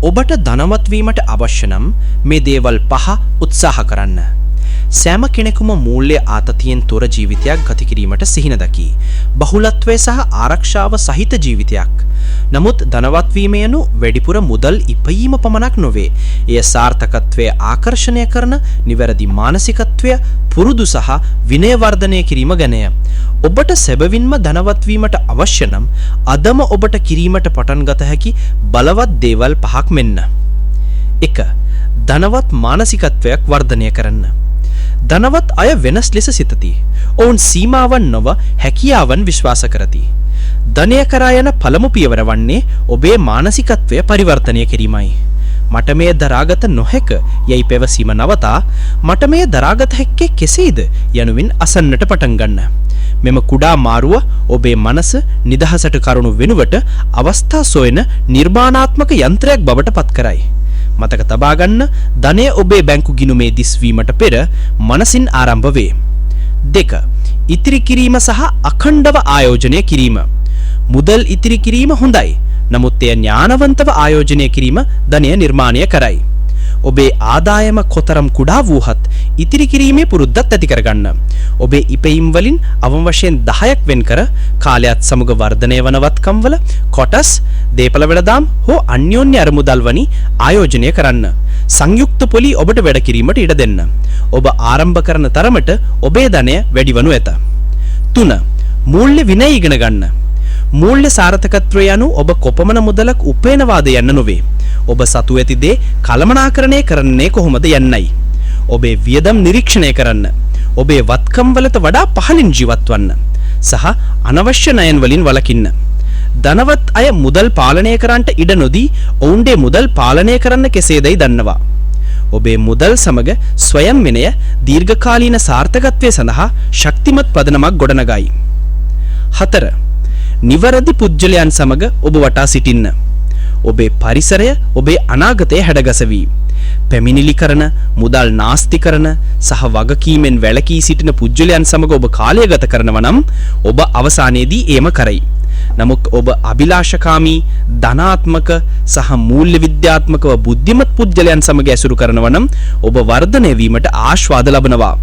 ඔබට ධනවත් වීමට අවශ්‍ය නම් මේ දේවල් 5 උත්සාහ කරන්න. සෑම කෙනෙකුම මූල්‍ය ආතතියෙන් තොර ජීවිතයක් ගත කිරීමට සිහින දකි. බහුලත්වය සහ ආරක්ෂාව සහිත ජීවිතයක්. නමුත් ධනවත් වීම යනු වැඩිපුර මුදල් ඉපයීම පමණක් නොවේ. එය සාර්ථකත්වය ආකර්ෂණය කරන නිවැරදි මානසිකත්වය, පුරුදු සහ විනය වර්ධනය කිරීම ගැනය. ඔබට සැබවින්ම ධනවත් වීමට අවශ්‍ය නම් අදම ඔබට කිරීමට පටන් ගත හැකි බලවත් දේවල් 5ක් මෙන්න. 1. ධනවත් මානසිකත්වයක් වර්ධනය කරන්න. ධනවත් අය වෙනස් ලෙස සිතති. ඔවුන් සීමාවන් නොව හැකියාවන් විශ්වාස කරති. ධනය කරා යන පළමු පියවර වන්නේ ඔබේ මානසිකත්වය පරිවර්තනය කිරීමයි. මට මේ දරාගත නොහැක යයි පැවසීම නවතා මට මේ දරාගත හැක්කේ කෙසේද යනුවෙන් අසන්නට පටන් ගන්න. මෙම කුඩා මාරුව ඔබේ මනස නිදහසට කරුණු වෙනුවට අවස්ථා සොයන නිර්මාණාත්මක යන්ත්‍රයක් බවට පත් කරයි. මතක තබා ගන්න, ධනය ඔබේ බැංකු ගිණුමේ දිස්වීමට පෙර මනසින් ආරම්භ වේ. 2. ඉතිරි කිරීම සහ අඛණ්ඩව ආයෝජනය කිරීම. මුදල් ඉතිරි කිරීම හොඳයි. නමුත් එය ඥානවන්තව ආයෝජනය කිරීම ධනය නිර්මාණය කරයි. ඔබේ ආදායම කොතරම් කුඩා වූහත් ඉතිරි කිරීමේ පුරුද්දක් ඇති කරගන්න. ඔබේ ඉපයීම් වලින් අවම වශයෙන් 10ක් වෙන් කර කාලයත් සමග වර්ධනය වන වත්කම් වල කොටස්, දීපල වෙළඳාම් හෝ අන්‍යෝන්‍ය අරමුදල් වනි ආයෝජනය කරන්න. සංයුක්ත පොලි ඔබට වැඩ කිරීමට ඉඩ දෙන්න. ඔබ ආරම්භ කරන තරමට ඔබේ ධනය වැඩි වනු ඇත. 3. මූල්‍ය විනය ඉගෙන ගන්න. මූල්‍ය සාර්ථකත්වය යනු ඔබ කොපමණ මුදලක් උපයනවාද යන්න නොවේ. ඔබ සතු ඇති දේ කළමනාකරණය කරන්නේ කොහොමද යන්නයි. ඔබේ වියදම් නිරීක්ෂණය කරන්න. ඔබේ වත්කම් වලට වඩා පහළින් ජීවත් වන්න. සහ අනවශ්‍ය ණයන් වලින් වළකින්න. ධනවත් අය මුදල් පාලනය කරන්නට ඉඩ නොදී ඔවුන්ගේ මුදල් පාලනය කරන්න කෙසේදයි දන්නවා. ඔබේ මුදල් සමග ස්වයං විනය දීර්ඝකාලීන සාර්ථකත්වය සඳහා ශක්තිමත් පදනමක් ගොඩනගයි. 4. නිවැරදි පුජ්‍යලයන් සමග ඔබ වටා සිටින්න. ඔබේ පරිසරය ඔබේ අනාගතය හැඩගසවි. පැමිණිලි කරන, මුදල් නාස්ති කරන සහ වගකීමෙන් වැළකී සිටින පුජ්‍යලයන් සමග ඔබ කාලය ගත කරනවා නම් ඔබ අවසානයේදී ඒම කරයි. නමුත් ඔබ අභිලාෂකාමී, ධනාත්මක සහ මූල්‍ය විද්‍යාත්මකව බුද්ධිමත් පුජ්‍යලයන් සමග ඇසුරු කරනවා නම් ඔබ වර්ධනය වීමට ආශාවාද ලබනවා.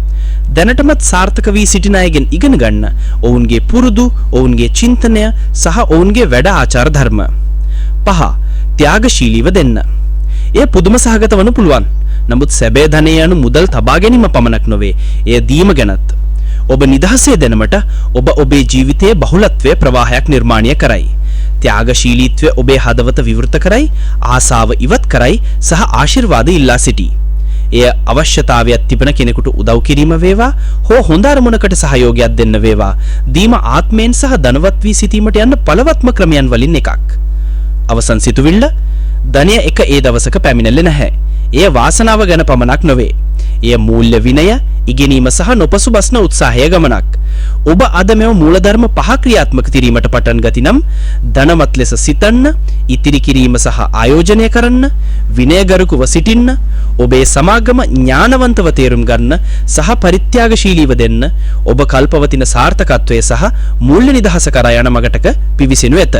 දැනටමත් සාර්ථක වී සිටින අයගෙන් ඉගෙන ගන්න ඔවුන්ගේ පුරුදු, ඔවුන්ගේ චින්තනය සහ ඔවුන්ගේ වැඩ ආචාර ධර්ම. 5. ත්‍යාගශීලීව දෙන්න. එය පුදුම සහගත වනු පුළුවන්. නමුත් සැබෑ ධනය යනු මුදල් තබා ගැනීම පමණක් නොවේ. එය දීම ගැනත්. ඔබ නිදහසේ දැනමට ඔබ ඔබේ ජීවිතයේ බහුලත්වයේ ප්‍රවාහයක් නිර්මාණය කරයි. ත්‍යාගශීලීත්වය ඔබේ හදවත විවෘත කරයි, ආසාව ඉවත් කරයි සහ ආශිර්වාද ඉල්ලා සිටී. එය අවශ්‍යතාවයක් තිබෙන කෙනෙකුට උදව් කිරීම වේවා හෝ හොඳ අරමුණකට සහයෝගයක් දෙන්න වේවා. දීම ආත්මයෙන් සහ ධනවත් වී සිටීමට යන බලවත්ම ක්‍රමයන් වලින් එකක්. අවසන් සිතුවිල්ල, ධනය එක ඒ දවසක පැමිණෙන්නේ නැහැ. එය වාසනාව ගැන පමණක් නොවේ. එය මූල්‍ය විනය, ඉගෙනීම සහ නොපසුබස්න උත්සාහය ගමනක්. ඔබ අද මෙව මූලධර්ම 5 ක්‍රියාත්මක කිරීමට පටන් ගතිනම් ධනවත් ලෙස සිතන්න, ඉතිරි කිරීම සහ ආයෝජනය කරන්න, විනයගරුකව සිටින්න, ඔබේ සමාගම ඥානවන්තව තේරුම් ගන්න සහ පරිත්‍යාගශීලීව දෙන්න ඔබ කල්පවතින සාර්ථකත්වය සහ මූල්‍ය නිදහස කරා යන මගටක පිවිසෙනු ඇත.